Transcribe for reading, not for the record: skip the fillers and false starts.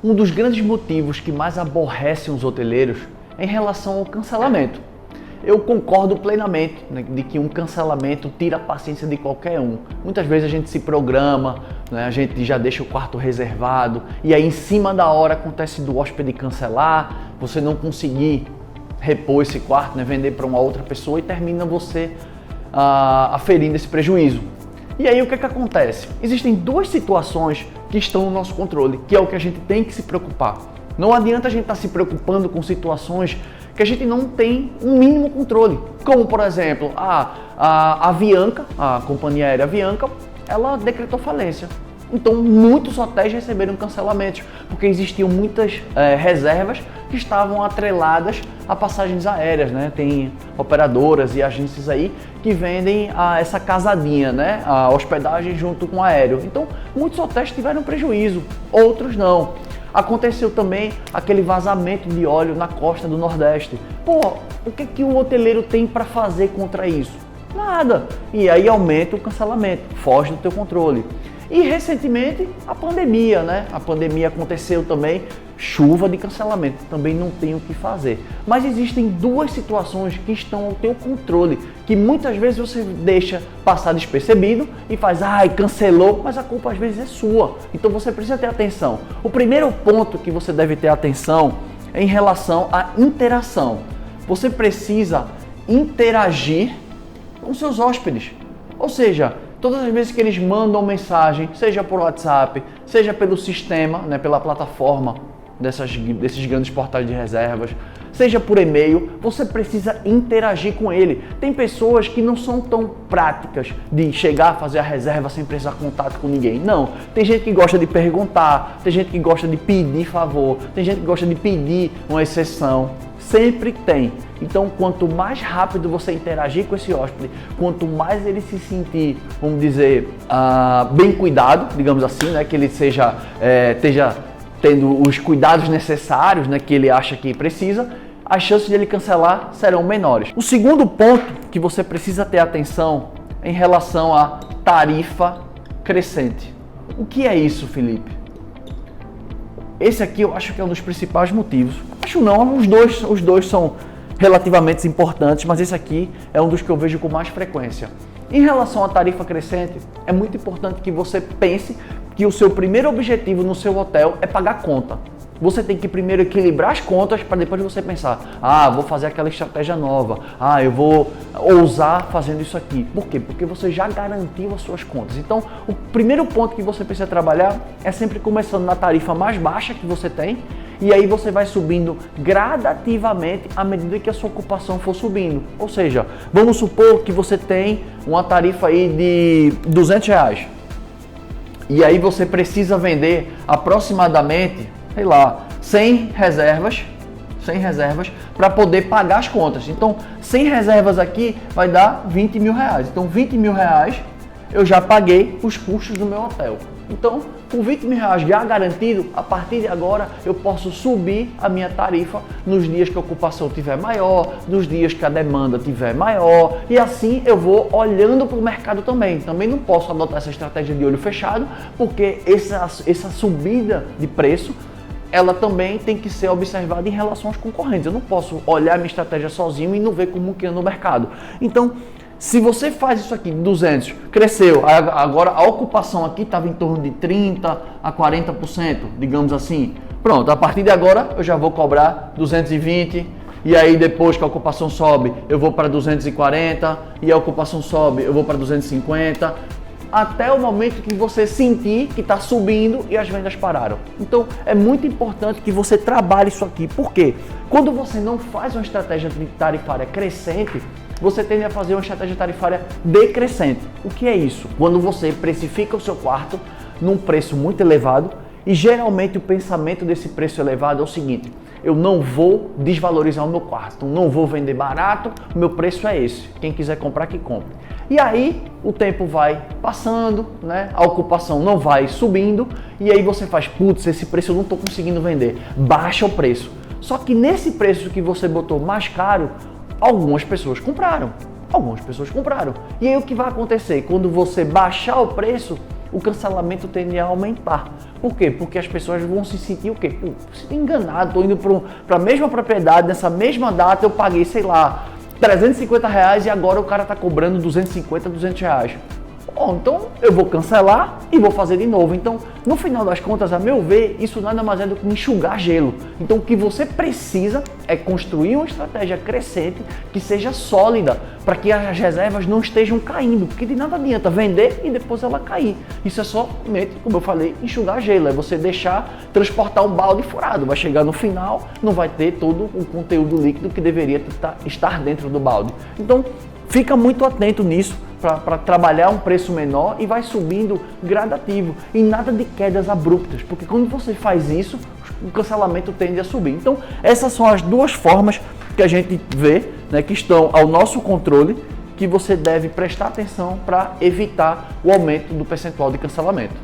Um dos grandes motivos que mais aborrecem os hoteleiros é em relação ao cancelamento. Eu concordo plenamente, né, de que um cancelamento tira a paciência de qualquer um. Muitas vezes a gente se programa, né, a gente já deixa o quarto reservado e aí em cima da hora acontece do hóspede cancelar, você não conseguir repor esse quarto, né, vender para uma outra pessoa e termina você aferindo esse prejuízo. E aí o que acontece? Existem duas situações que estão no nosso controle, que é o que a gente tem que se preocupar. Não adianta a gente estar se preocupando com situações que a gente não tem um mínimo controle. Como, por exemplo, a Avianca, a companhia aérea Avianca, ela decretou falência. Então, muitos hotéis receberam cancelamentos, porque existiam muitas reservas que estavam atreladas a passagens aéreas, né? Tem operadoras e agências aí que vendem essa casadinha, né? A hospedagem junto com o aéreo. Então, muitos hotéis tiveram prejuízo, outros não. Aconteceu também aquele vazamento de óleo na costa do Nordeste. Pô, o que o hoteleiro tem para fazer contra isso? Nada. E aí aumenta o cancelamento, foge do teu controle. E recentemente a pandemia, né? A pandemia aconteceu também, chuva de cancelamento, também não tem o que fazer. Mas existem duas situações que estão ao teu controle, que muitas vezes você deixa passar despercebido e faz, cancelou, mas a culpa às vezes é sua. Então você precisa ter atenção. O primeiro ponto que você deve ter atenção é em relação à interação. Você precisa interagir com seus hóspedes. Ou seja, todas as vezes que eles mandam mensagem, seja por WhatsApp, seja pelo sistema, né, pela plataforma desses grandes portais de reservas, seja por e-mail, você precisa interagir com ele. Tem pessoas que não são tão práticas de chegar a fazer a reserva sem precisar contato com ninguém. Não, tem gente que gosta de perguntar, tem gente que gosta de pedir favor, tem gente que gosta de pedir uma exceção. Sempre tem. Então, quanto mais rápido você interagir com esse hóspede, quanto mais ele se sentir, vamos dizer, bem cuidado, digamos assim, né, que ele esteja tendo os cuidados necessários, né, que ele acha que precisa, as chances de ele cancelar serão menores. O segundo ponto que você precisa ter atenção é em relação à tarifa crescente. O que é isso, Felipe? Esse aqui eu acho que é um dos principais motivos. Acho não, os dois são relativamente importantes, mas esse aqui é um dos que eu vejo com mais frequência. Em relação à tarifa crescente, é muito importante que você pense que o seu primeiro objetivo no seu hotel é pagar conta. Você tem que primeiro equilibrar as contas para depois você pensar, vou fazer aquela estratégia nova, eu vou ousar fazendo isso aqui. Por quê? Porque você já garantiu as suas contas. Então, o primeiro ponto que você precisa trabalhar é sempre começando na tarifa mais baixa que você tem, e aí você vai subindo gradativamente à medida que a sua ocupação for subindo. Ou seja, vamos supor que você tem uma tarifa aí de R$200. E aí você precisa vender aproximadamente, sei lá, 100 reservas para poder pagar as contas. Então, 100 reservas aqui vai dar R$20 mil. Então, R$20 mil eu já paguei os custos do meu hotel. Então, com R$20 mil já garantido, a partir de agora eu posso subir a minha tarifa nos dias que a ocupação estiver maior, nos dias que a demanda estiver maior, e assim eu vou olhando para o mercado também. Também não posso adotar essa estratégia de olho fechado, porque essa subida de preço ela também tem que ser observada em relação aos concorrentes. Eu não posso olhar minha estratégia sozinho e não ver como que anda no mercado. Então, se você faz isso aqui, 200, cresceu, agora a ocupação aqui estava em torno de 30% a 40%, digamos assim. Pronto, a partir de agora eu já vou cobrar 220, e aí depois que a ocupação sobe, eu vou para 240, e a ocupação sobe, eu vou para 250, até o momento que você sentir que está subindo e as vendas pararam. Então, é muito importante que você trabalhe isso aqui. Por quê? Quando você não faz uma estratégia tarifária crescente, você tende a fazer uma estratégia tarifária decrescente. O que é isso? Quando você precifica o seu quarto num preço muito elevado, e geralmente o pensamento desse preço elevado é o seguinte: eu não vou desvalorizar o meu quarto, não vou vender barato, o meu preço é esse, quem quiser comprar que compre. E aí o tempo vai passando, né? A ocupação não vai subindo, e aí você faz, putz, esse preço eu não estou conseguindo vender, baixa o preço. Só que nesse preço que você botou mais caro, algumas pessoas compraram. E aí o que vai acontecer? Quando você baixar o preço, o cancelamento tende a aumentar. Por quê? Porque as pessoas vão se sentir o quê? Pô, se enganado, estou indo para a mesma propriedade, nessa mesma data eu paguei, sei lá, R$350 e agora o cara está cobrando 250, R$200. Bom, então eu vou cancelar e vou fazer de novo. Então, no final das contas, a meu ver, isso nada mais é do que enxugar gelo. Então, o que você precisa é construir uma estratégia crescente que seja sólida, para que as reservas não estejam caindo, porque de nada adianta vender e depois ela cair. Isso é somente, como eu falei, enxugar gelo, é você deixar transportar um balde furado. Vai chegar no final, não vai ter todo o conteúdo líquido que deveria estar dentro do balde. Então, fica muito atento nisso para trabalhar um preço menor e vai subindo gradativo e nada de quedas abruptas, porque quando você faz isso, o cancelamento tende a subir. Então, essas são as duas formas que a gente vê, né, que estão ao nosso controle, que você deve prestar atenção para evitar o aumento do percentual de cancelamento.